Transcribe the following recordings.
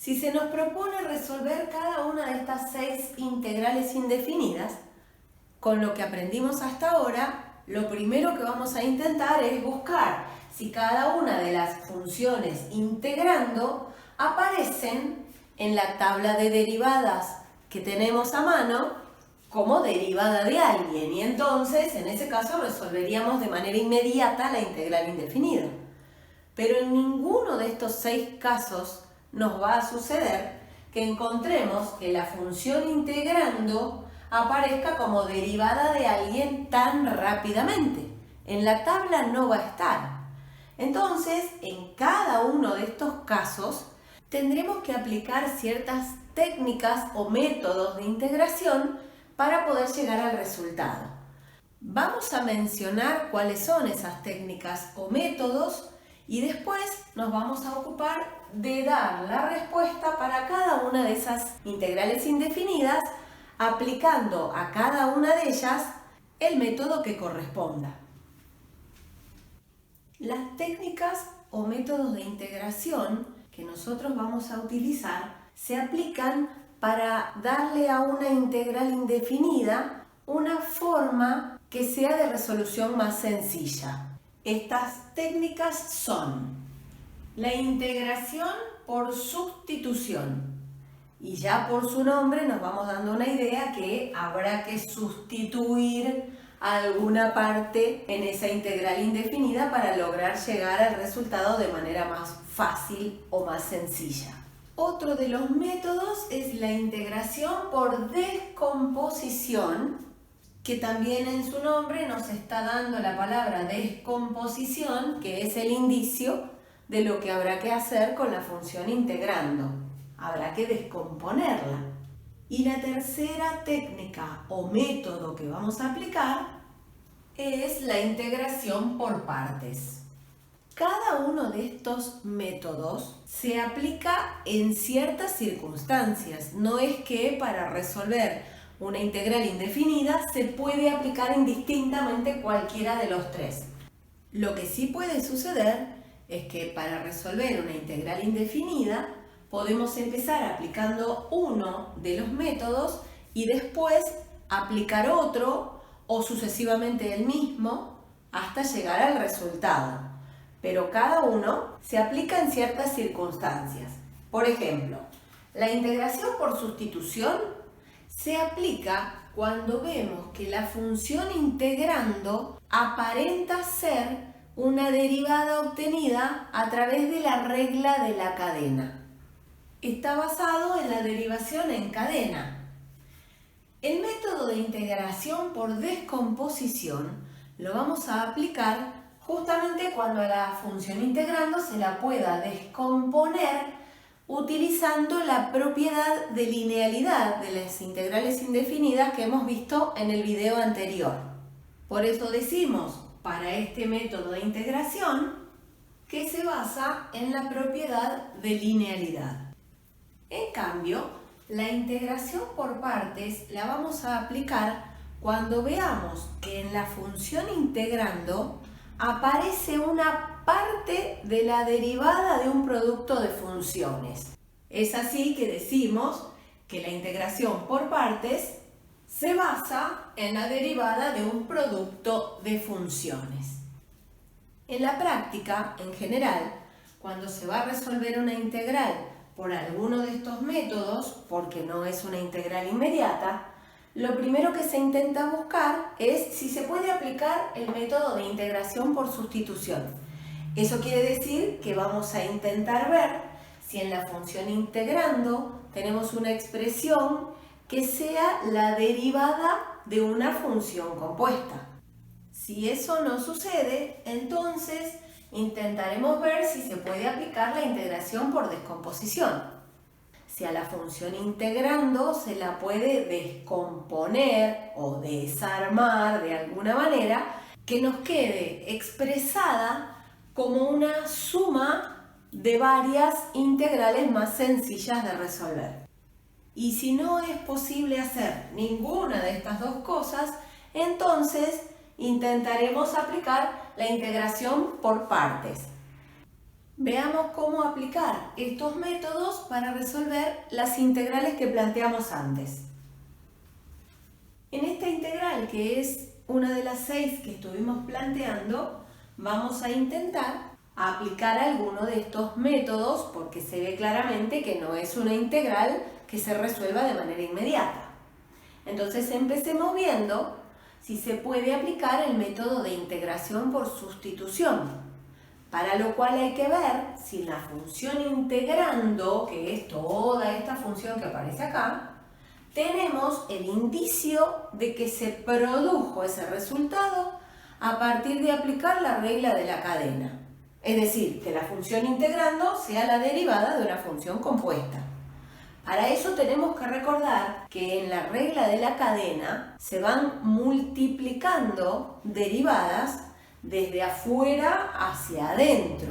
Si se nos propone resolver cada una de estas 6 integrales indefinidas, con lo que aprendimos hasta ahora, lo primero que vamos a intentar es buscar si cada una de las funciones integrando aparecen en la tabla de derivadas que tenemos a mano como derivada de alguien, y entonces en ese caso resolveríamos de manera inmediata la integral indefinida. Pero en ninguno de estos 6 casos nos va a suceder que encontremos que la función integrando aparezca como derivada de alguien tan rápidamente. En la tabla no va a estar. Entonces, en cada uno de estos casos, tendremos que aplicar ciertas técnicas o métodos de integración para poder llegar al resultado. Vamos a mencionar cuáles son esas técnicas o métodos y después nos vamos a ocupar de dar la respuesta para cada una de esas integrales indefinidas, aplicando a cada una de ellas el método que corresponda. Las técnicas o métodos de integración que nosotros vamos a utilizar se aplican para darle a una integral indefinida una forma que sea de resolución más sencilla. Estas técnicas son la integración por sustitución. Y ya por su nombre nos vamos dando una idea que habrá que sustituir alguna parte en esa integral indefinida para lograr llegar al resultado de manera más fácil o más sencilla. Otro de los métodos es la integración por descomposición, que también en su nombre nos está dando la palabra descomposición, que es el indicio de lo que habrá que hacer con la función integrando. Habrá que descomponerla. Y la tercera técnica o método que vamos a aplicar es la integración por partes. Cada uno de estos métodos se aplica en ciertas circunstancias. No es que para resolver una integral indefinida se puede aplicar indistintamente cualquiera de los 3. Lo que sí puede suceder es que para resolver una integral indefinida podemos empezar aplicando uno de los métodos y después aplicar otro o sucesivamente el mismo hasta llegar al resultado. Pero cada uno se aplica en ciertas circunstancias. Por ejemplo, la integración por sustitución se aplica cuando vemos que la función integrando aparenta ser una derivada obtenida a través de la regla de la cadena. Está basado en la derivación en cadena. El método de integración por descomposición lo vamos a aplicar justamente cuando a la función integrando se la pueda descomponer utilizando la propiedad de linealidad de las integrales indefinidas que hemos visto en el video anterior. Por eso decimos para este método de integración que se basa en la propiedad de linealidad. En cambio, la integración por partes la vamos a aplicar cuando veamos que en la función integrando aparece una parte de la derivada de un producto de funciones. Es así que decimos que la integración por partes se basa en la derivada de un producto de funciones. En la práctica, en general, cuando se va a resolver una integral por alguno de estos métodos, porque no es una integral inmediata, lo primero que se intenta buscar es si se puede aplicar el método de integración por sustitución. Eso quiere decir que vamos a intentar ver si en la función integrando tenemos una expresión que sea la derivada de una función compuesta. Si eso no sucede, entonces intentaremos ver si se puede aplicar la integración por descomposición. Si a la función integrando se la puede descomponer o desarmar de alguna manera que nos quede expresada como una suma de varias integrales más sencillas de resolver. Y si no es posible hacer ninguna de estas dos cosas, entonces intentaremos aplicar la integración por partes. Veamos cómo aplicar estos métodos para resolver las integrales que planteamos antes. En esta integral, que es una de las 6 que estuvimos planteando, vamos a intentar aplicar alguno de estos métodos porque se ve claramente que no es una integral que se resuelva de manera inmediata. Entonces empecemos viendo si se puede aplicar el método de integración por sustitución, para lo cual hay que ver si la función integrando, que es toda esta función que aparece acá, tenemos el indicio de que se produjo ese resultado a partir de aplicar la regla de la cadena. Es decir, que la función integrando sea la derivada de una función compuesta. Para eso tenemos que recordar que en la regla de la cadena se van multiplicando derivadas desde afuera hacia adentro.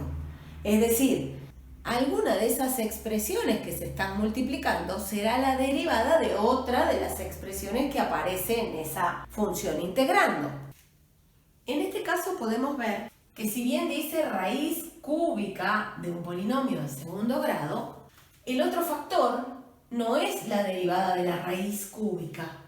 Es decir, alguna de esas expresiones que se están multiplicando será la derivada de otra de las expresiones que aparece en esa función integrando. En este caso podemos ver que si bien dice raíz cúbica de un polinomio de segundo grado, el otro factor no es la derivada de la raíz cúbica.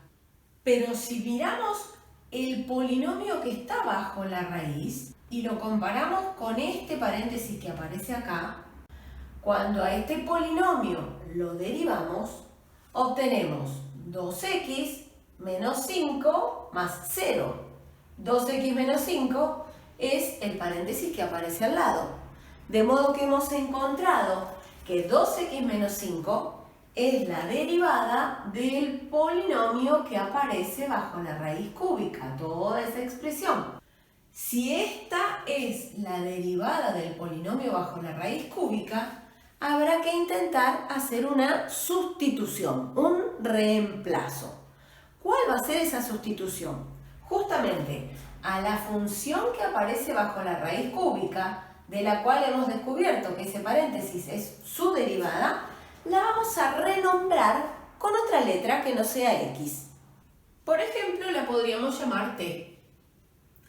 Pero si miramos el polinomio que está bajo la raíz y lo comparamos con este paréntesis que aparece acá, cuando a este polinomio lo derivamos, obtenemos 2x menos 5 más 0. 2x menos 5 es el paréntesis que aparece al lado. De modo que hemos encontrado que 2x menos 5 es la derivada del polinomio que aparece bajo la raíz cúbica, toda esa expresión. Si esta es la derivada del polinomio bajo la raíz cúbica, habrá que intentar hacer una sustitución, un reemplazo. ¿Cuál va a ser esa sustitución? Justamente a la función que aparece bajo la raíz cúbica, de la cual hemos descubierto que ese paréntesis es su derivada, la vamos a renombrar con otra letra que no sea x. Por ejemplo, la podríamos llamar t.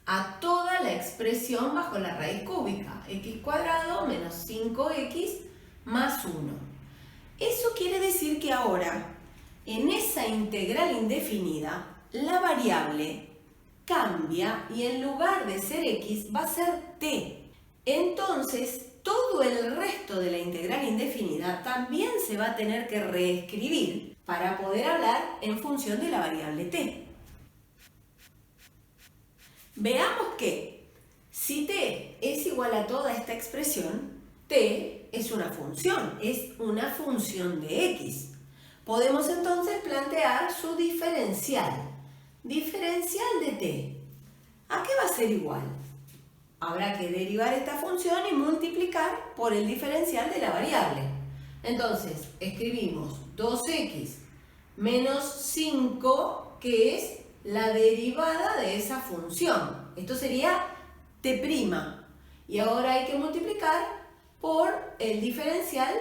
A toda la expresión bajo la raíz cúbica, x cuadrado menos 5x más 1. Eso quiere decir que ahora, en esa integral indefinida, la variable cambia y en lugar de ser x va a ser t. Entonces, todo el resto de la integral indefinida también se va a tener que reescribir para poder hablar en función de la variable t. Veamos que si t es igual a toda esta expresión, t es una función de x. Podemos entonces plantear su diferencial. Diferencial de t. ¿A qué va a ser igual? Habrá que derivar esta función y multiplicar por el diferencial de la variable. Entonces, escribimos 2x menos 5, que es la derivada de esa función. Esto sería t'. Y ahora hay que multiplicar por el diferencial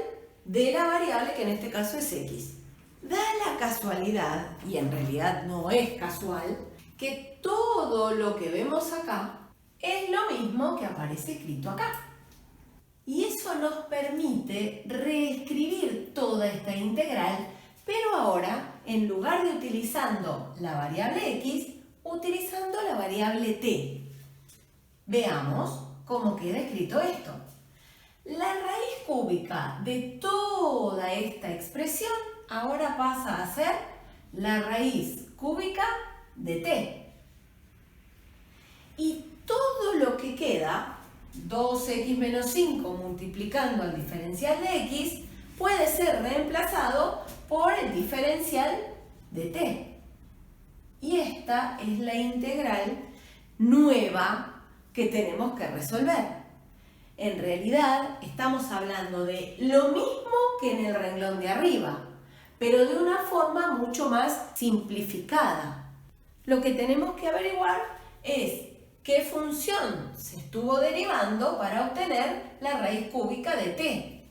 de la variable, que en este caso es x. Da la casualidad, y en realidad no es casual, que todo lo que vemos acá es lo mismo que aparece escrito acá. Y eso nos permite reescribir toda esta integral, pero ahora, en lugar de utilizando la variable x, utilizando la variable t. Veamos cómo queda escrito esto. La raíz cúbica de toda esta expresión ahora pasa a ser la raíz cúbica de t. Y todo lo que queda, 2x menos 5 multiplicando al diferencial de x, puede ser reemplazado por el diferencial de t. Y esta es la integral nueva que tenemos que resolver. En realidad estamos hablando de lo mismo que en el renglón de arriba, pero de una forma mucho más simplificada. Lo que tenemos que averiguar es qué función se estuvo derivando para obtener la raíz cúbica de t.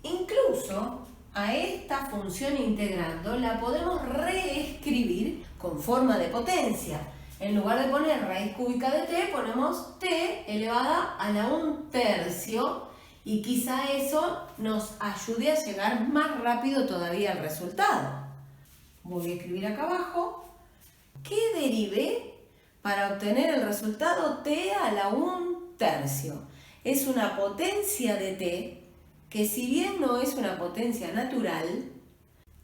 Incluso a esta función integrando la podemos reescribir con forma de potencia. En lugar de poner raíz cúbica de t, ponemos t elevada a la 1/3 Y quizá eso nos ayude a llegar más rápido todavía al resultado. Voy a escribir acá abajo, ¿qué derivé para obtener el resultado t a la 1/3? Es una potencia de t que, si bien no es una potencia natural,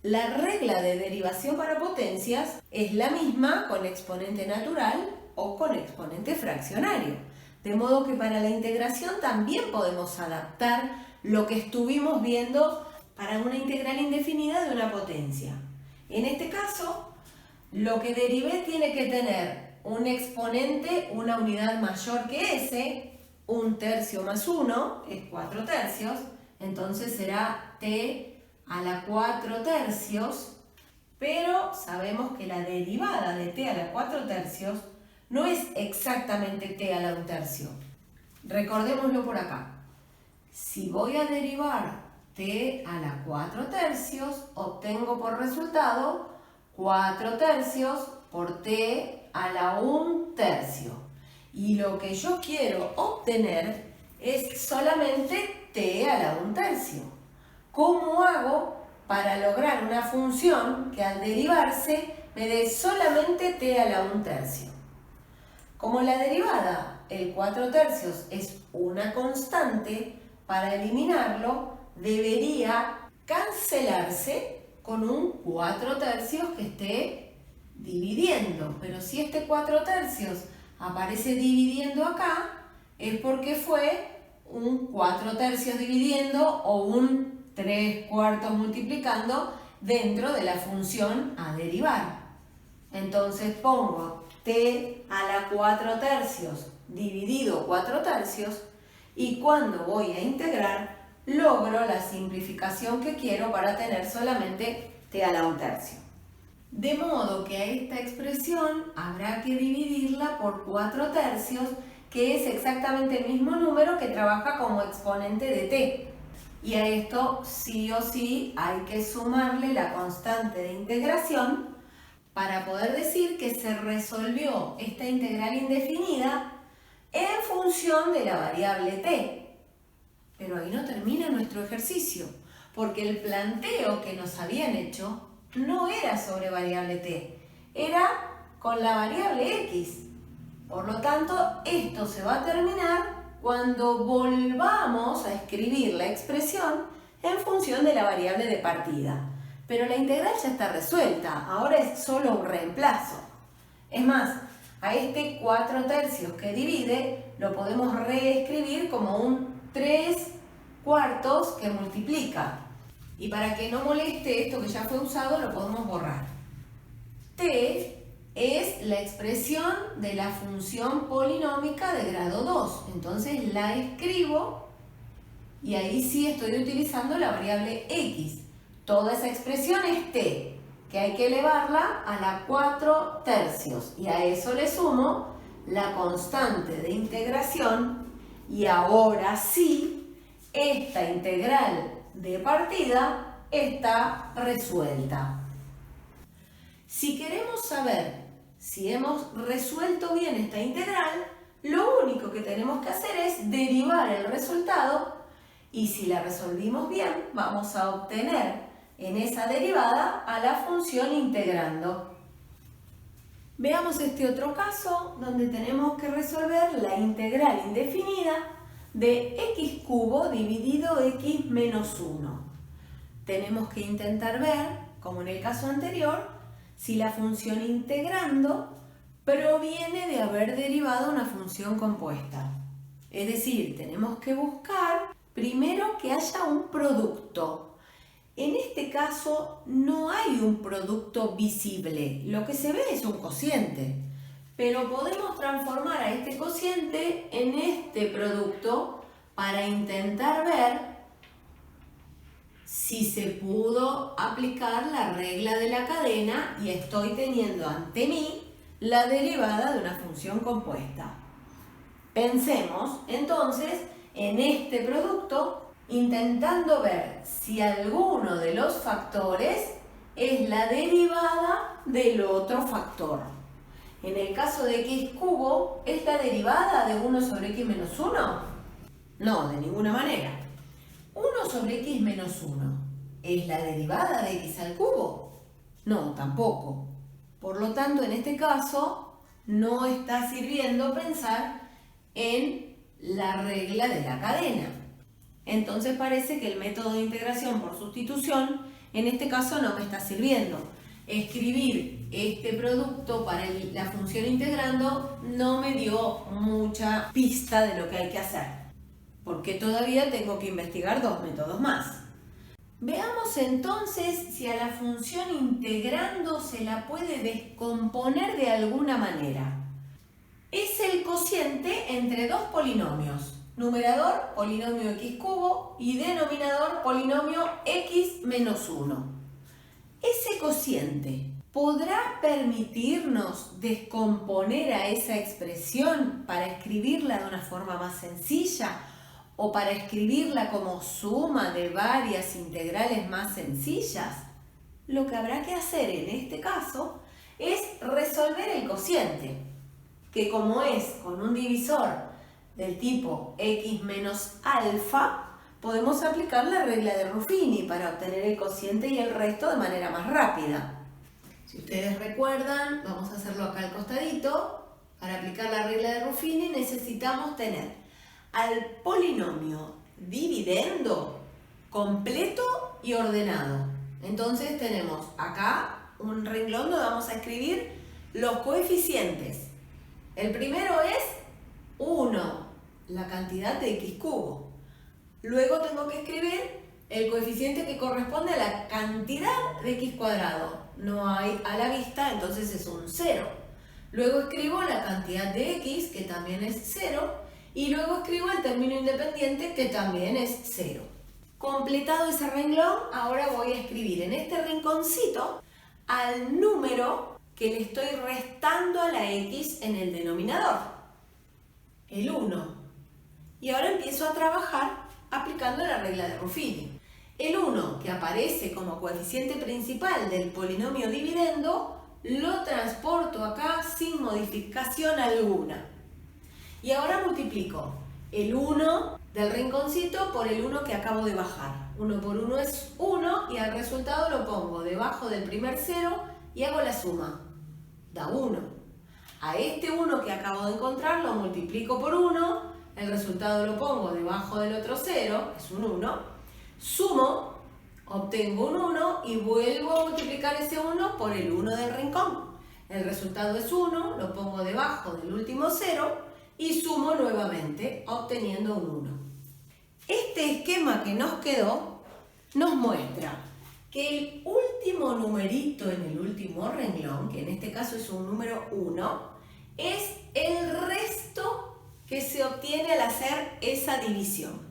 la regla de derivación para potencias es la misma con exponente natural o con exponente fraccionario. De modo que para la integración también podemos adaptar lo que estuvimos viendo para una integral indefinida de una potencia. En este caso, lo que derivé tiene que tener un exponente, una unidad mayor que ese, 1/3 más 1 es 4/3, entonces será t a la 4/3, pero sabemos que la derivada de t a la 4/3 no es exactamente t a la 1/3. Recordémoslo por acá. Si voy a derivar t a la 4/3, obtengo por resultado 4/3 por t a la 1/3. Y lo que yo quiero obtener es solamente t a la 1/3. ¿Cómo hago para lograr una función que al derivarse me dé solamente t a la 1/3? Como la derivada, el 4/3, es una constante, para eliminarlo debería cancelarse con un 4/3 que esté dividiendo. Pero si este 4/3 aparece dividiendo acá, es porque fue un 4/3 dividiendo o un 3/4 multiplicando dentro de la función a derivar. Entonces pongo t a la 4/3 dividido 4/3 y cuando voy a integrar logro la simplificación que quiero para tener solamente t a la 1/3. De modo que a esta expresión habrá que dividirla por 4/3, que es exactamente el mismo número que trabaja como exponente de t. Y a esto sí o sí hay que sumarle la constante de integración para poder decir que se resolvió esta integral indefinida en función de la variable t. Pero ahí no termina nuestro ejercicio, porque el planteo que nos habían hecho no era sobre variable t, era con la variable x. Por lo tanto, esto se va a terminar cuando volvamos a escribir la expresión en función de la variable de partida. Pero la integral ya está resuelta, ahora es solo un reemplazo. Es más, a este 4/3 que divide lo podemos reescribir como un 3/4 que multiplica. Y para que no moleste esto que ya fue usado, lo podemos borrar. T es la expresión de la función polinómica de grado 2. Entonces la escribo y ahí sí estoy utilizando la variable x. Toda esa expresión es t, que hay que elevarla a la 4/3. Y a eso le sumo la constante de integración. Y ahora sí, esta integral de partida está resuelta. Si queremos saber si hemos resuelto bien esta integral, lo único que tenemos que hacer es derivar el resultado y si la resolvimos bien, vamos a obtener en esa derivada a la función integrando. Veamos este otro caso donde tenemos que resolver la integral indefinida de x³ dividido x menos 1. Tenemos que intentar ver, como en el caso anterior, si la función integrando proviene de haber derivado una función compuesta. Es decir, tenemos que buscar primero que haya un producto. En este caso no hay un producto visible, lo que se ve es un cociente. Pero podemos transformar a este cociente en este producto para intentar ver si se pudo aplicar la regla de la cadena y estoy teniendo ante mí la derivada de una función compuesta. Pensemos entonces en este producto intentando ver si alguno de los factores es la derivada del otro factor. En el caso de x³, ¿es la derivada de 1 sobre x menos 1? No, de ninguna manera. 1 sobre x menos 1, ¿es la derivada de x al cubo? No, tampoco. Por lo tanto, en este caso, no está sirviendo pensar en la regla de la cadena. Entonces parece que el método de integración por sustitución, en este caso, no me está sirviendo. Escribir este producto para la función integrando no me dio mucha pista de lo que hay que hacer, porque todavía tengo que investigar dos métodos más. Veamos entonces si a la función integrando se la puede descomponer de alguna manera. Es el cociente entre dos polinomios. Numerador, polinomio x cubo, y denominador, polinomio x menos 1. Ese cociente, ¿podrá permitirnos descomponer a esa expresión para escribirla de una forma más sencilla o para escribirla como suma de varias integrales más sencillas? Lo que habrá que hacer en este caso es resolver el cociente, que como es con un divisor del tipo x menos alfa, podemos aplicar la regla de Ruffini para obtener el cociente y el resto de manera más rápida. Si ustedes recuerdan, vamos a hacerlo acá al costadito. Para aplicar la regla de Ruffini necesitamos tener al polinomio dividendo completo y ordenado. Entonces tenemos acá un renglón donde vamos a escribir los coeficientes. El primero es 1, la cantidad de x cubo. Luego tengo que escribir el coeficiente que corresponde a la cantidad de x cuadrado. No hay a la vista, entonces es un 0. Luego escribo la cantidad de x, que también es 0. Y luego escribo el término independiente, que también es 0. Completado ese renglón, ahora voy a escribir en este rinconcito al número que le estoy restando a la x en el denominador, el 1. Y ahora empiezo a trabajar aplicando la regla de Ruffini. El 1, que aparece como coeficiente principal del polinomio dividendo, lo transporto acá sin modificación alguna. Y ahora multiplico el 1 del rinconcito por el 1 que acabo de bajar. 1 por 1 es 1 y al resultado lo pongo debajo del primer 0 y hago la suma. Da 1. A este 1 que acabo de encontrar lo multiplico por 1, el resultado lo pongo debajo del otro 0, es un 1. Sumo, obtengo un 1 y vuelvo a multiplicar ese 1 por el 1 del rincón. El resultado es 1, lo pongo debajo del último 0 y sumo nuevamente, obteniendo un 1. Este esquema que nos quedó nos muestra que el último numerito en el último renglón, que en este caso es un número 1, es el resto que se obtiene al hacer esa división.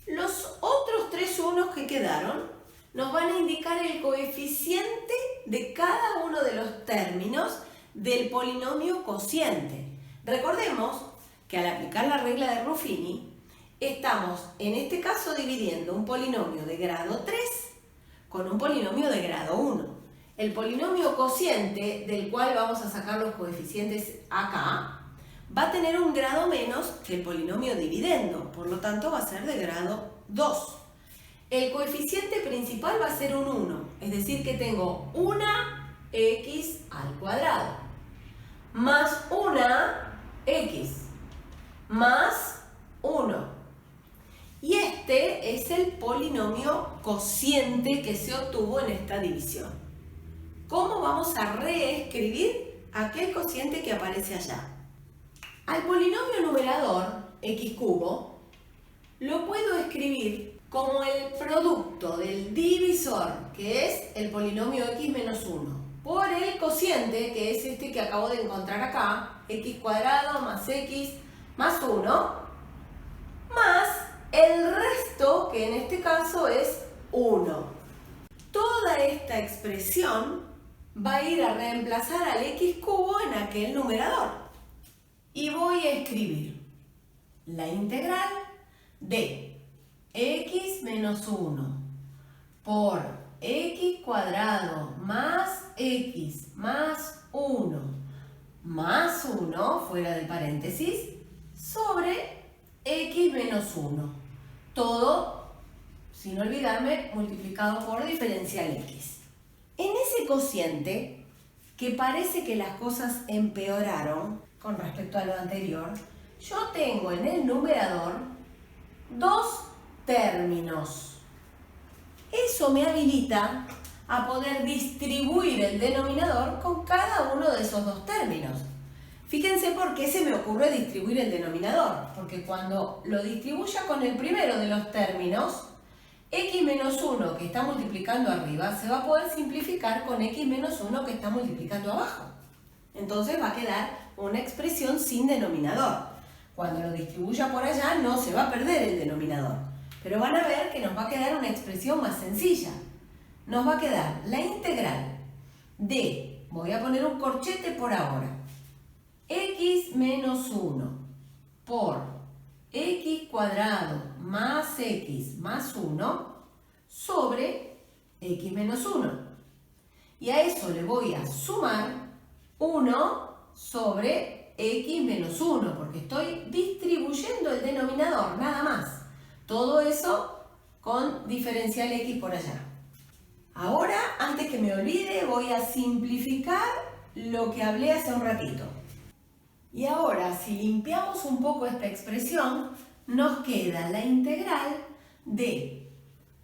Los otros tres unos que quedaron nos van a indicar el coeficiente de cada uno de los términos del polinomio cociente. Recordemos que al aplicar la regla de Ruffini, estamos en este caso dividiendo un polinomio de grado 3 con un polinomio de grado 1. El polinomio cociente, del cual vamos a sacar los coeficientes acá, va a tener un grado menos que el polinomio dividendo, por lo tanto va a ser de grado 2. El coeficiente principal va a ser un 1, es decir que tengo una x al cuadrado más una x más 1. Y este es el polinomio cociente que se obtuvo en esta división. ¿Cómo vamos a reescribir aquel cociente que aparece allá? Al polinomio numerador, x cubo, lo puedo escribir como el producto del divisor, que es el polinomio x menos 1, por el cociente, que es este que acabo de encontrar acá, x cuadrado más x más 1, más el resto, que en este caso es 1. Toda esta expresión va a ir a reemplazar al x cubo en aquel numerador. Y voy a escribir la integral de x menos 1 por x cuadrado más x más 1 más 1, fuera de paréntesis, sobre x menos 1. Todo sin olvidarme, multiplicado por diferencial x. En ese cociente, que parece que las cosas empeoraron con respecto a lo anterior, yo tengo en el numerador dos términos. Eso me habilita a poder distribuir el denominador con cada uno de esos dos términos. Fíjense por qué se me ocurre distribuir el denominador, porque cuando lo distribuya con el primero de los términos, x menos 1 que está multiplicando arriba se va a poder simplificar con x menos 1 que está multiplicando abajo. Entonces va a quedar una expresión sin denominador. Cuando lo distribuya por allá no se va a perder el denominador, pero van a ver que nos va a quedar una expresión más sencilla. Nos va a quedar la integral de, voy a poner un corchete por ahora, x menos 1 por x cuadrado más x más 1 sobre x menos 1. Y a eso le voy a sumar 1 sobre x menos 1, porque estoy distribuyendo el denominador, nada más. Todo eso con diferencial x por allá. Ahora, antes que me olvide, voy a simplificar lo que hablé hace un ratito. Y ahora, si limpiamos un poco esta expresión, nos queda la integral de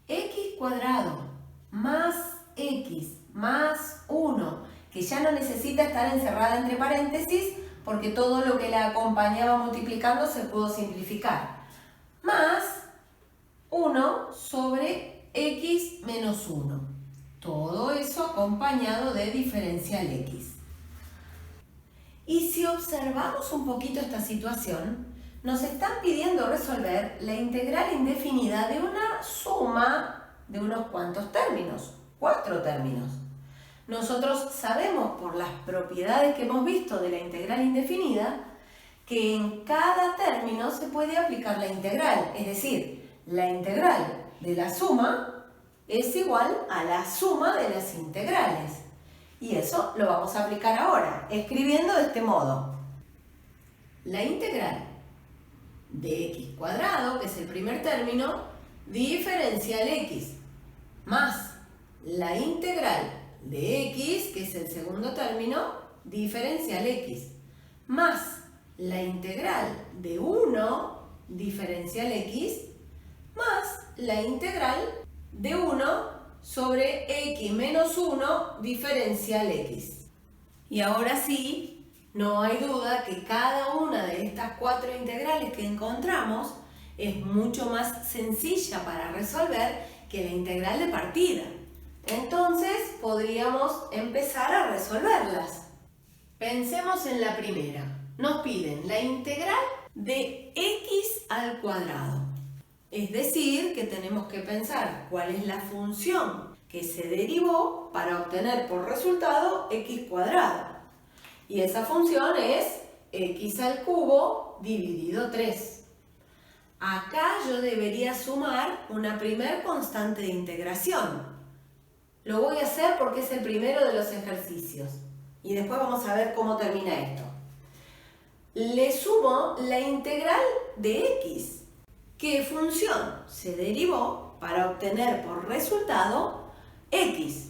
x cuadrado más x más 1, que ya no necesita estar encerrada entre paréntesis, porque todo lo que la acompañaba multiplicando se pudo simplificar, más 1 sobre x menos 1. Todo eso acompañado de diferencial x. Y si observamos un poquito esta situación, nos están pidiendo resolver la integral indefinida de una suma de unos cuantos términos, 4 términos. Nosotros sabemos por las propiedades que hemos visto de la integral indefinida que en cada término se puede aplicar la integral, es decir, la integral de la suma es igual a la suma de las integrales. Y eso lo vamos a aplicar ahora, escribiendo de este modo. La integral de x cuadrado, que es el primer término, diferencial x, más la integral de x, que es el segundo término, diferencial x, más la integral de 1, diferencial x, más la integral de 1 sobre x menos 1 diferencial x. Y ahora sí, no hay duda que cada una de estas 4 integrales que encontramos es mucho más sencilla para resolver que la integral de partida. Entonces podríamos empezar a resolverlas. Pensemos en la primera. Nos piden la integral de x al cuadrado. Es decir, que tenemos que pensar cuál es la función que se derivó para obtener por resultado x cuadrado. Y esa función es x al cubo dividido 3. Acá yo debería sumar una primer constante de integración. Lo voy a hacer porque es el primero de los ejercicios. Y después vamos a ver cómo termina esto. Le sumo la integral de x. ¿Qué función se derivó para obtener por resultado x?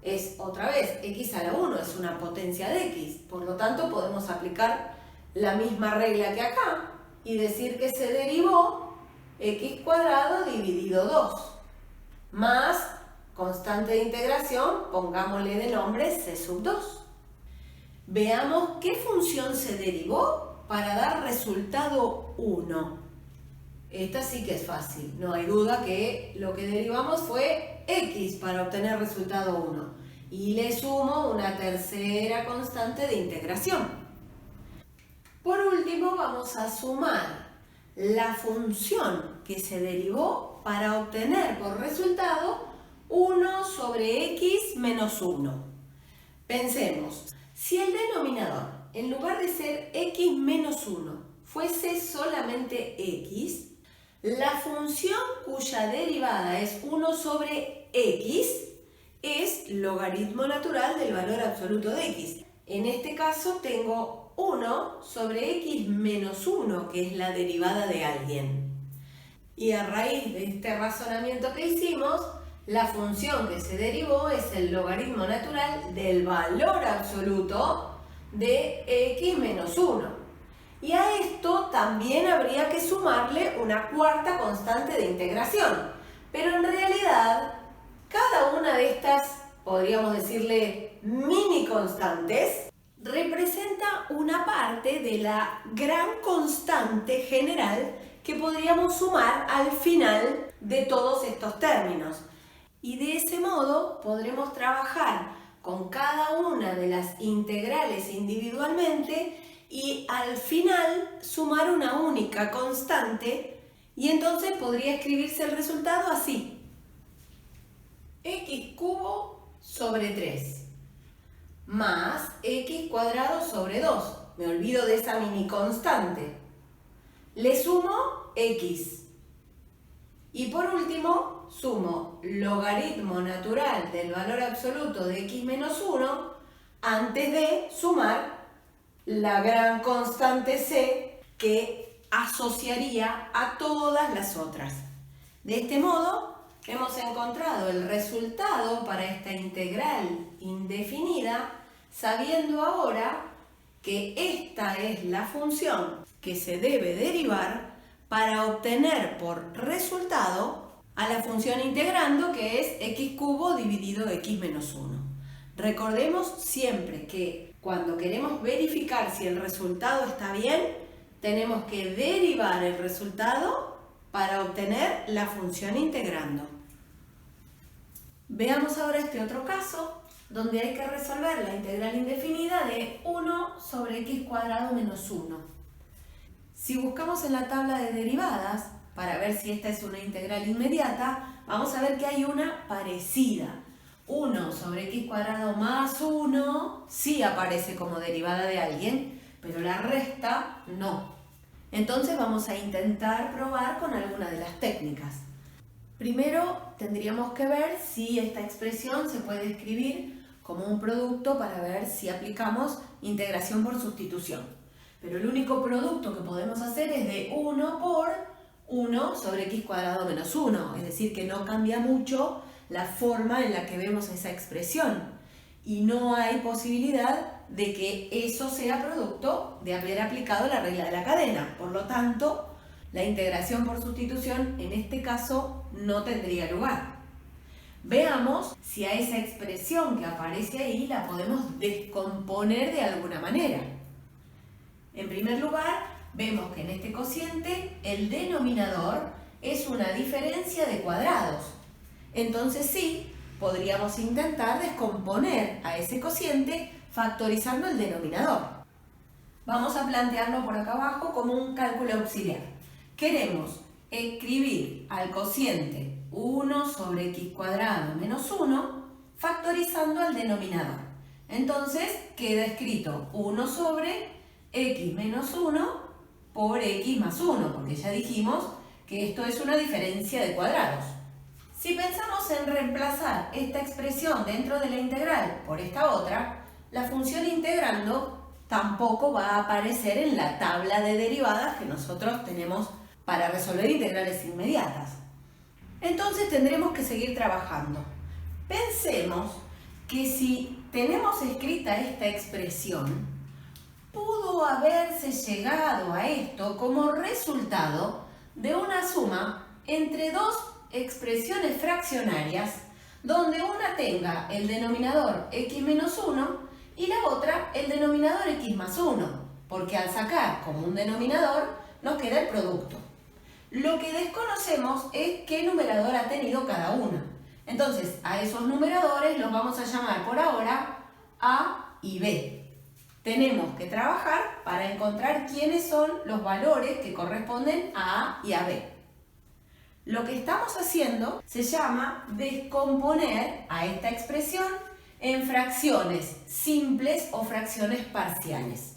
Es otra vez x a la 1, es una potencia de x. Por lo tanto, podemos aplicar la misma regla que acá y decir que se derivó x cuadrado dividido 2. Más constante de integración, pongámosle de nombre c sub 2. Veamos qué función se derivó para dar resultado 1. Esta sí que es fácil, no hay duda que lo que derivamos fue x para obtener resultado 1. Y le sumo una tercera constante de integración. Por último, vamos a sumar la función que se derivó para obtener por resultado 1 sobre x menos 1. Pensemos, si el denominador, en lugar de ser x menos 1, fuese solamente x, la función cuya derivada es 1 sobre x es logaritmo natural del valor absoluto de x. En este caso tengo 1 sobre x menos 1, que es la derivada de alguien. Y a raíz de este razonamiento que hicimos, la función que se derivó es el logaritmo natural del valor absoluto de x menos 1. Y a esto también habría que sumarle una cuarta constante de integración. Pero en realidad, cada una de estas, podríamos decirle, mini constantes, representa una parte de la gran constante general que podríamos sumar al final de todos estos términos. Y de ese modo podremos trabajar con cada una de las integrales individualmente y al final sumar una única constante, y entonces podría escribirse el resultado así: x cubo sobre 3 más x cuadrado sobre 2. Me olvido de esa mini constante. Le sumo x. Y por último, sumo logaritmo natural del valor absoluto de x menos 1 antes de sumar la gran constante c que asociaría a todas las otras. De este modo, hemos encontrado el resultado para esta integral indefinida, sabiendo ahora que esta es la función que se debe derivar para obtener por resultado a la función integrando, que es x cubo dividido x menos 1. Recordemos siempre que cuando queremos verificar si el resultado está bien, tenemos que derivar el resultado para obtener la función integrando. Veamos ahora este otro caso, donde hay que resolver la integral indefinida de 1 sobre x cuadrado menos 1. Si buscamos en la tabla de derivadas, para ver si esta es una integral inmediata, vamos a ver que hay una parecida. 1 sobre x cuadrado más 1 sí aparece como derivada de alguien, pero la resta no. Entonces vamos a intentar probar con alguna de las técnicas. Primero tendríamos que ver si esta expresión se puede escribir como un producto para ver si aplicamos integración por sustitución. Pero el único producto que podemos hacer es de 1 por 1 sobre x cuadrado menos 1. Es decir, que no cambia mucho la forma en la que vemos esa expresión. Y no hay posibilidad de que eso sea producto de haber aplicado la regla de la cadena. Por lo tanto, la integración por sustitución en este caso no tendría lugar. Veamos si a esa expresión que aparece ahí la podemos descomponer de alguna manera. En primer lugar, vemos que en este cociente el denominador es una diferencia de cuadrados. Entonces sí, podríamos intentar descomponer a ese cociente factorizando el denominador. Vamos a plantearlo por acá abajo como un cálculo auxiliar. Queremos escribir al cociente 1 sobre x cuadrado menos 1 factorizando al denominador. Entonces queda escrito 1 sobre x menos 1 por x más 1, porque ya dijimos que esto es una diferencia de cuadrados. Si pensamos en reemplazar esta expresión dentro de la integral por esta otra, la función integrando tampoco va a aparecer en la tabla de derivadas que nosotros tenemos para resolver integrales inmediatas. Entonces tendremos que seguir trabajando. Pensemos que si tenemos escrita esta expresión, pudo haberse llegado a esto como resultado de una suma entre dos expresiones fraccionarias donde una tenga el denominador x menos 1 y la otra el denominador x más 1, porque al sacar como un denominador nos queda el producto. Lo que desconocemos es qué numerador ha tenido cada una. Entonces a esos numeradores los vamos a llamar por ahora A y B. Tenemos que trabajar para encontrar quiénes son los valores que corresponden a A y a B. Lo que estamos haciendo se llama descomponer a esta expresión en fracciones simples o fracciones parciales.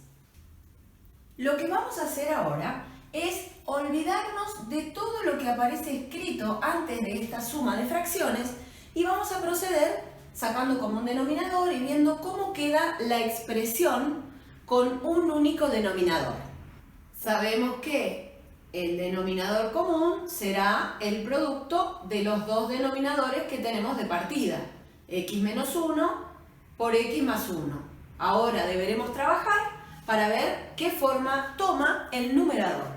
Lo que vamos a hacer ahora es olvidarnos de todo lo que aparece escrito antes de esta suma de fracciones y vamos a proceder sacando como un denominador y viendo cómo queda la expresión con un único denominador. Sabemos que el denominador común será el producto de los dos denominadores que tenemos de partida, x menos 1 por x más 1. Ahora deberemos trabajar para ver qué forma toma el numerador.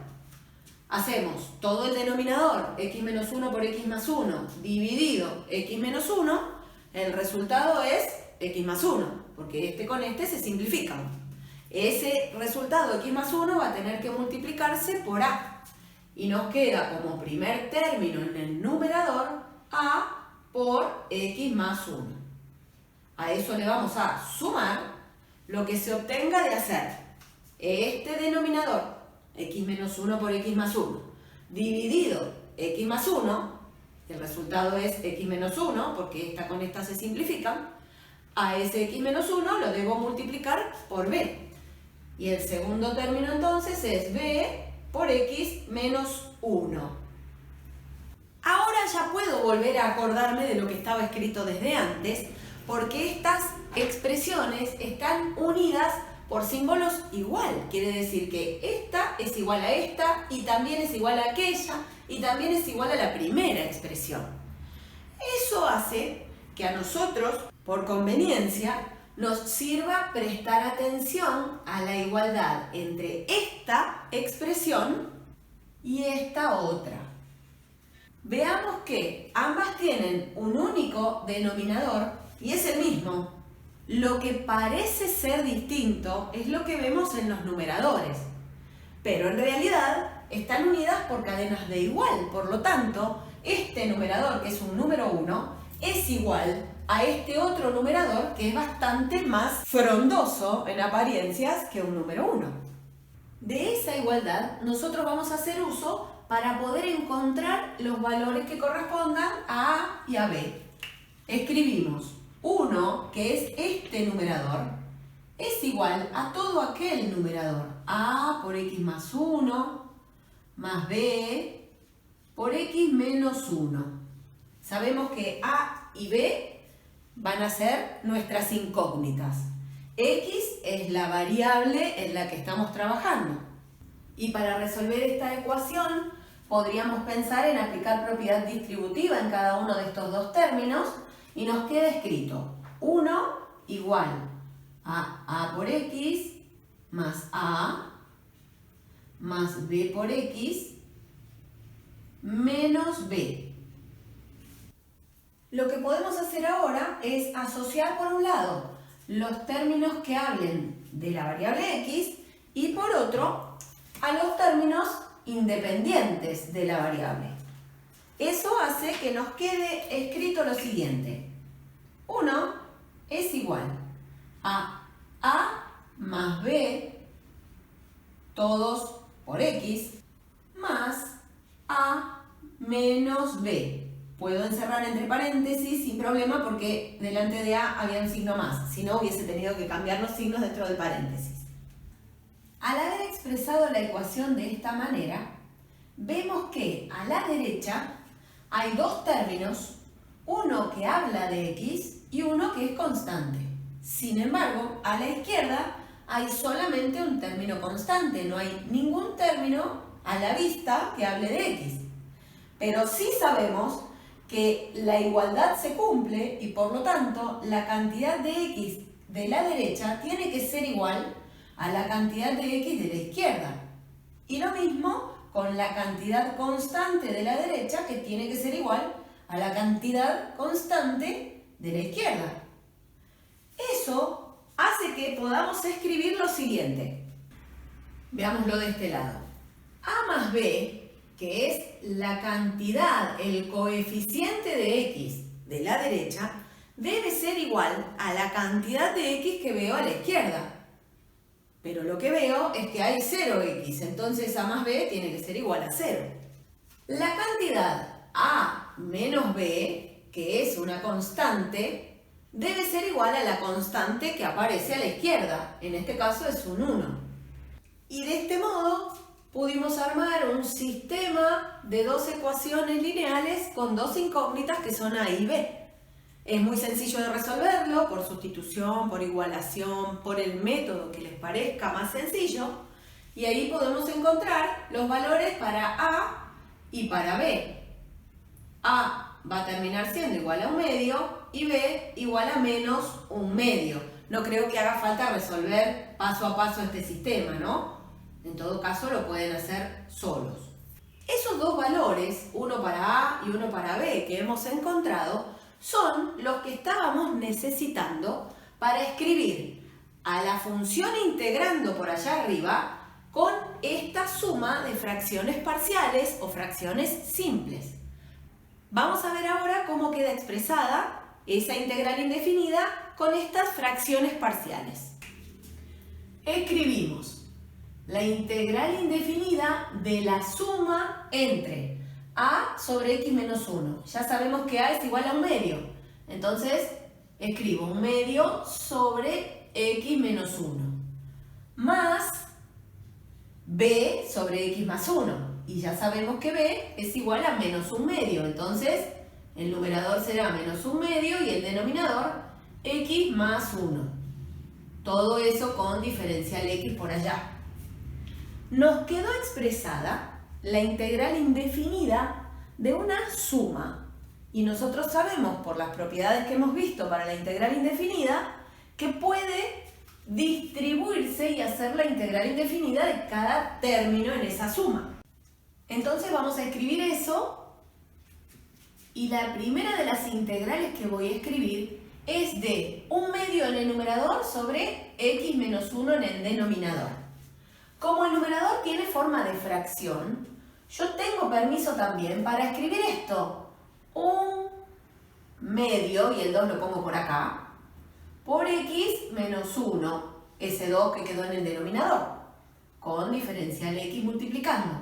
Hacemos todo el denominador, x menos 1 por x más 1, dividido x menos 1, el resultado es x más 1, porque este con este se simplifican. Ese resultado x más 1 va a tener que multiplicarse por a, y nos queda como primer término en el numerador a por x más 1. A eso le vamos a sumar lo que se obtenga de hacer este denominador, x menos 1 por x más 1, dividido x más 1, el resultado es x menos 1, porque esta con esta se simplifican. A ese x menos 1 lo debo multiplicar por b. Y el segundo término entonces es b por x menos 1. Ahora ya puedo volver a acordarme de lo que estaba escrito desde antes, porque estas expresiones están unidas por símbolos igual. Quiere decir que esta es igual a esta, y también es igual a aquella, y también es igual a la primera expresión. Eso hace que a nosotros, por conveniencia, nos sirva prestar atención a la igualdad entre esta expresión y esta otra. Veamos que ambas tienen un único denominador y es el mismo. Lo que parece ser distinto es lo que vemos en los numeradores, pero en realidad están unidas por cadenas de igual. Por lo tanto, este numerador, que es un número 1, es igual a este otro numerador que es bastante más frondoso en apariencias que un número 1. De esa igualdad nosotros vamos a hacer uso para poder encontrar los valores que correspondan a A y a B. Escribimos 1, que es este numerador, es igual a todo aquel numerador, a por x más 1 más b por x menos 1. Sabemos que a y b van a ser nuestras incógnitas. X es la variable en la que estamos trabajando. Y para resolver esta ecuación podríamos pensar en aplicar propiedad distributiva en cada uno de estos dos términos y nos queda escrito 1 igual a a por x más a más b por x menos b. Lo que podemos hacer ahora es asociar por un lado los términos que hablen de la variable x y por otro a los términos independientes de la variable. Eso hace que nos quede escrito lo siguiente. 1 es igual a más b, todos por x, más a menos b. Puedo encerrar entre paréntesis sin problema porque delante de a había un signo más, si no hubiese tenido que cambiar los signos dentro del paréntesis. Al haber expresado la ecuación de esta manera, vemos que a la derecha hay dos términos, uno que habla de x y uno que es constante. Sin embargo, a la izquierda hay solamente un término constante, no hay ningún término a la vista que hable de x. Pero sí sabemos que la igualdad se cumple y por lo tanto la cantidad de x de la derecha tiene que ser igual a la cantidad de x de la izquierda. Y lo mismo con la cantidad constante de la derecha, que tiene que ser igual a la cantidad constante de la izquierda. Eso hace que podamos escribir lo siguiente. Veámoslo de este lado. A más b, que es la cantidad, el coeficiente de x de la derecha, debe ser igual a la cantidad de x que veo a la izquierda. Pero lo que veo es que hay 0x, entonces a más b tiene que ser igual a 0. La cantidad a menos b, que es una constante, debe ser igual a la constante que aparece a la izquierda. En este caso es un 1. Y de este modo pudimos armar un sistema de dos ecuaciones lineales con dos incógnitas que son a y b. Es muy sencillo de resolverlo por sustitución, por igualación, por el método que les parezca más sencillo. Y ahí podemos encontrar los valores para A y para B. A va a terminar siendo igual a 1/2 y B igual a menos 1/2. No creo que haga falta resolver paso a paso este sistema, ¿no? En todo caso lo pueden hacer solos. Esos dos valores, uno para A y uno para B, que hemos encontrado, son los que estábamos necesitando para escribir a la función integrando por allá arriba con esta suma de fracciones parciales o fracciones simples. Vamos a ver ahora cómo queda expresada esa integral indefinida con estas fracciones parciales. Escribimos la integral indefinida de la suma entre a sobre x menos 1. Ya sabemos que a es igual a 1/2. Entonces, escribo 1/2 sobre x menos 1. Más b sobre x más 1. Y ya sabemos que b es igual a menos 1/2. Entonces, el numerador será menos 1/2 y el denominador x más 1. Todo eso con diferencial x por allá. Nos quedó expresada la integral indefinida de una suma. Y nosotros sabemos, por las propiedades que hemos visto para la integral indefinida, que puede distribuirse y hacer la integral indefinida de cada término en esa suma. Entonces vamos a escribir eso. Y la primera de las integrales que voy a escribir es de 1/2 en el numerador sobre x menos 1 en el denominador. Como el numerador tiene forma de fracción, yo tengo permiso también para escribir esto. 1/2, y el 2 lo pongo por acá, por x menos 1, ese 2 que quedó en el denominador, con diferencial x multiplicando.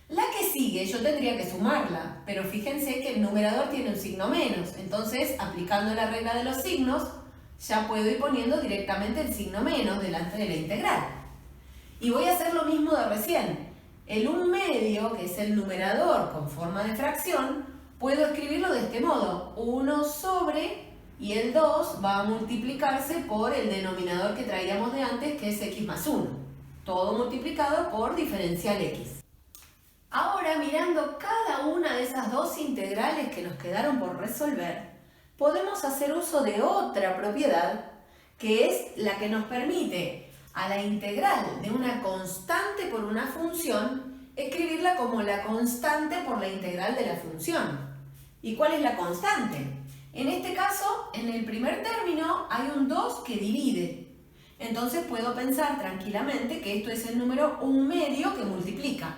La que sigue yo tendría que sumarla, pero fíjense que el numerador tiene un signo menos, entonces aplicando la regla de los signos, ya puedo ir poniendo directamente el signo menos delante de la integral. Y voy a hacer lo mismo de recién. El 1/2, que es el numerador con forma de fracción, puedo escribirlo de este modo. 1 sobre, y el 2 va a multiplicarse por el denominador que traíamos de antes, que es x más 1. Todo multiplicado por diferencial x. Ahora, mirando cada una de esas dos integrales que nos quedaron por resolver, podemos hacer uso de otra propiedad, que es la que nos permite a la integral de una constante por una función, escribirla como la constante por la integral de la función. ¿Y cuál es la constante? En este caso, en el primer término hay un 2 que divide. Entonces puedo pensar tranquilamente que esto es el número 1/2 que multiplica.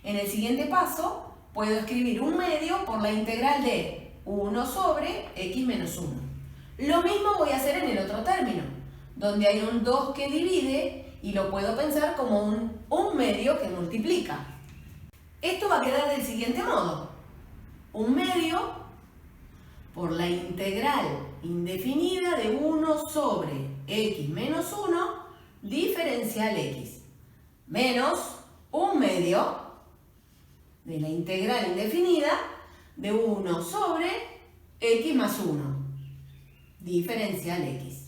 En el siguiente paso, puedo escribir 1/2 por la integral de 1 sobre x menos 1. Lo mismo voy a hacer en el otro término, donde hay un 2 que divide y lo puedo pensar como un 1/2 que multiplica. Esto va a quedar del siguiente modo. 1/2 por la integral indefinida de 1 sobre x menos 1 diferencial x, menos 1/2 de la integral indefinida de 1 sobre x más 1 diferencial x.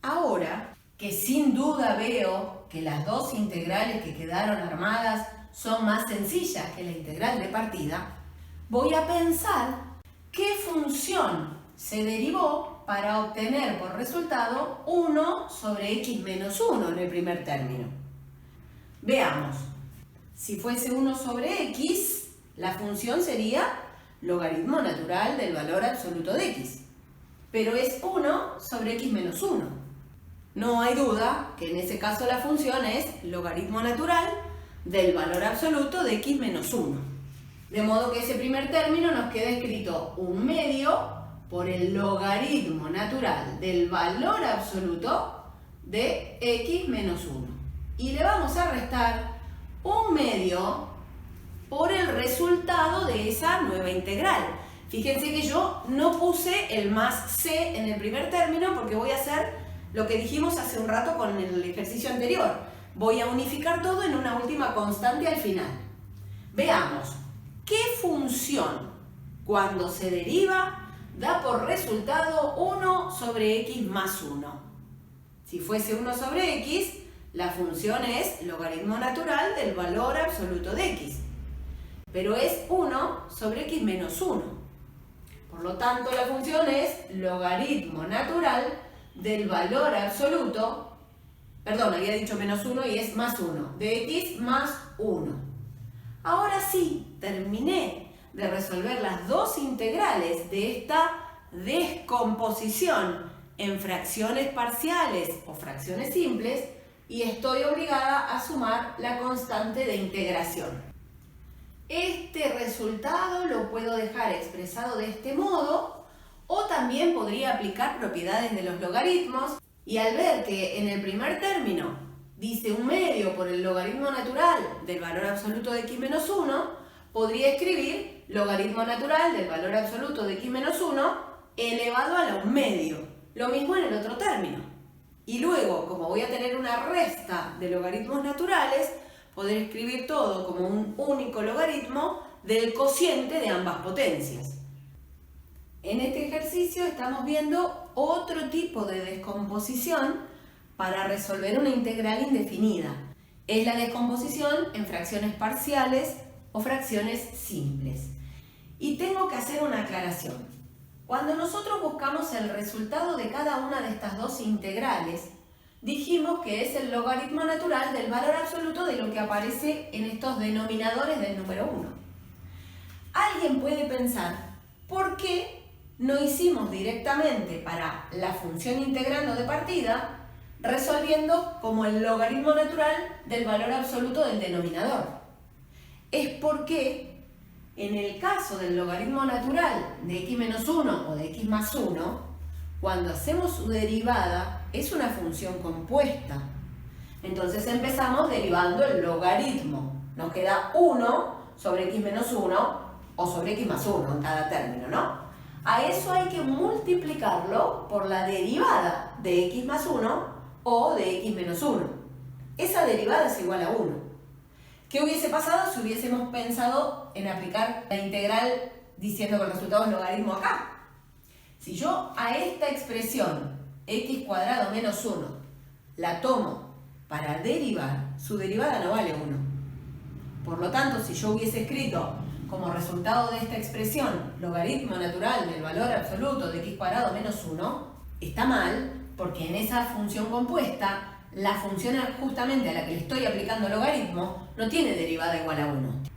Ahora que sin duda veo que las dos integrales que quedaron armadas son más sencillas que la integral de partida, voy a pensar qué función se derivó para obtener por resultado 1 sobre x menos 1 en el primer término. Veamos. Si fuese 1 sobre x, la función sería logaritmo natural del valor absoluto de x. Pero es 1 sobre x menos 1. No hay duda que en ese caso la función es logaritmo natural del valor absoluto de x menos 1. De modo que ese primer término nos queda escrito 1/2 por el logaritmo natural del valor absoluto de x menos 1. Y le vamos a restar 1/2 por el resultado de esa nueva integral. Fíjense que yo no puse el más c en el primer término porque voy a hacer lo que dijimos hace un rato con el ejercicio anterior. Voy a unificar todo en una última constante al final. Veamos, ¿qué función cuando se deriva da por resultado 1 sobre x más 1? Si fuese 1 sobre x, La función es logaritmo natural del valor absoluto de x, pero es 1 sobre x menos 1. Por lo tanto, la función es logaritmo natural del valor absoluto, perdón, había dicho menos 1 y es más 1, de x más 1. Ahora sí, terminé de resolver las dos integrales de esta descomposición en fracciones parciales o fracciones simples y estoy obligada a sumar la constante de integración. Este resultado lo puedo dejar expresado de este modo o también podría aplicar propiedades de los logaritmos y al ver que en el primer término dice 1/2 por el logaritmo natural del valor absoluto de x menos 1, podría escribir logaritmo natural del valor absoluto de x menos 1 elevado a la 1/2. Lo mismo en el otro término. Y luego, como voy a tener una resta de logaritmos naturales, podré escribir todo como un único logaritmo del cociente de ambas potencias. En este ejercicio estamos viendo otro tipo de descomposición para resolver una integral indefinida. Es la descomposición en fracciones parciales o fracciones simples. Y tengo que hacer una aclaración. Cuando nosotros buscamos el resultado de cada una de estas dos integrales, dijimos que es el logaritmo natural del valor absoluto de lo que aparece en estos denominadores del número 1. Alguien puede pensar, ¿por qué no hicimos directamente para la función integrando de partida, resolviendo como el logaritmo natural del valor absoluto del denominador? Es porque en el caso del logaritmo natural de x menos 1 o de x más 1, cuando hacemos su derivada es una función compuesta. Entonces empezamos derivando el logaritmo. Nos queda 1 sobre x menos 1 o sobre x más 1 en cada término, ¿no? A eso hay que multiplicarlo por la derivada de x más 1 o de x menos 1. Esa derivada es igual a 1. ¿Qué hubiese pasado si hubiésemos pensado en aplicar la integral diciendo que el resultado es logaritmo acá? Si yo a esta expresión x cuadrado menos 1 la tomo para derivar, su derivada no vale 1. Por lo tanto, si yo hubiese escrito como resultado de esta expresión logaritmo natural del valor absoluto de x cuadrado menos 1, está mal porque en esa función compuesta la función justamente a la que le estoy aplicando logaritmo no tiene derivada igual a 1.